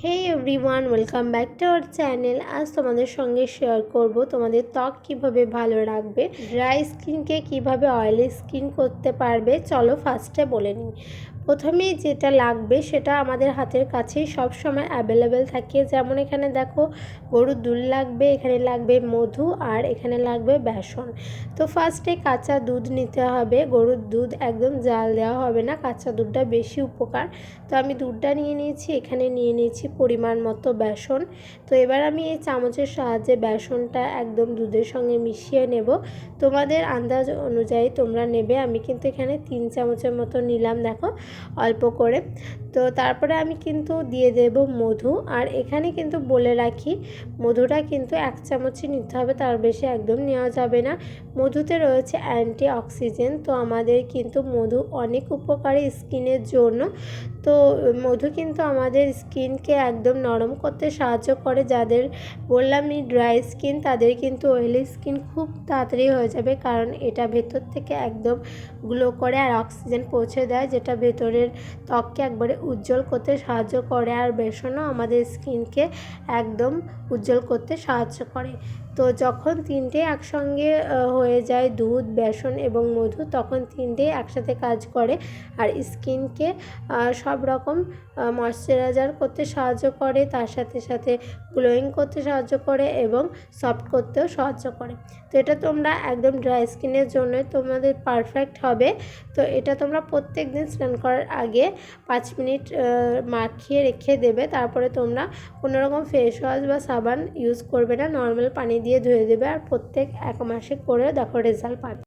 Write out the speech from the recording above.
Hey everyone, welcome back to our channel. আজ তোমাদের সঙ্গে শেয়ার করব তোমাদের ত্বক কিভাবে ভালো রাখবে, ড্রাই স্কিনকে কিভাবে অয়েলি স্কিন করতে পারবে। চলো ফার্স্টে বলে নিই। প্রথমেই যেটা লাগবে সেটা আমাদের হাতের কাছেই সব সময় অ্যাভেলেবেল থাকে। যেমন এখানে দেখো গরুর দুধ লাগবে, এখানে লাগবে মধু, আর এখানে লাগবে বেসন। তো ফার্স্টে কাঁচা দুধ নিতে হবে। গরুর দুধ একদম জাল দেওয়া হবে না, কাঁচা দুধটা বেশি উপকার। তো আমি দুধটা নিয়ে নিয়েছি, এখানে নিয়ে নিয়েছি পরিমাণ মতো বেসন। তো এবার আমি এই চামচের সাহায্যে বেসনটা একদম দুধের সঙ্গে মিশিয়ে নেব। তোমাদের আন্দাজ অনুযায়ী তোমরা নেবে। আমি কিন্তু এখানে 3 চামচের মতো নিলাম, দেখো অল্প করে। তো তারপরে আমি কিন্তু দিয়ে দেব মধু। আর এখানে কিন্তু বলে রাখি, মধুটা কিন্তু 1 চামচই নিতে হবে, তার বেশি একদম নেওয়া যাবে না। মধুতে রয়েছে অ্যান্টি অক্সিডেন্ট, তো আমাদের কিন্তু মধু অনেক উপকারী স্কিনের জন্য। তো মধু কিন্তু আমাদের স্কিনকে একদম নরম করতে সাহায্য করে। যাদের বললামই ড্রাই স্কিন, তাদের কিন্তু অয়েলি স্কিন খুব তাড়াতাড়ি হয়ে যাবে, কারণ এটা ভেতর থেকে একদম গ্লো করে আর অক্সিজেন পৌঁছে দেয়, যেটা ভেতরের ত্বককে একবারে উজ্জ্বল করতে সাহায্য করে। আর বেসনও আমাদের স্কিনকে একদম উজ্জ্বল করতে সাহায্য করে। তো যখন তিনটে একসঙ্গে হয়ে যায়, দুধ, বেসন এবং মধু, তখন তিনটেই একসাথে কাজ করে আর স্কিনকে সব রকম ময়শ্চারাইজার করতে সাহায্য করে, তার সাথে সাথে গ্লোয়িং করতে সাহায্য করে এবং সফট করতেও সাহায্য করে। তো এটা তোমরা একদম ড্রাই স্কিনের জন্য তোমাদের পারফেক্ট হবে। তো এটা তোমরা প্রত্যেক দিন স্নান করার আগে 5 মিনিট মাখিয়ে রেখে দেবে। তারপরে তোমরা কোনো রকম ফেস ওয়াশ বা সাবান ইউজ করবে না, নর্মাল পানি দিয়ে ধুয়ে দেবে। আর প্রত্যেক 1 মাসে করে দেখো রেজাল্ট পাবে।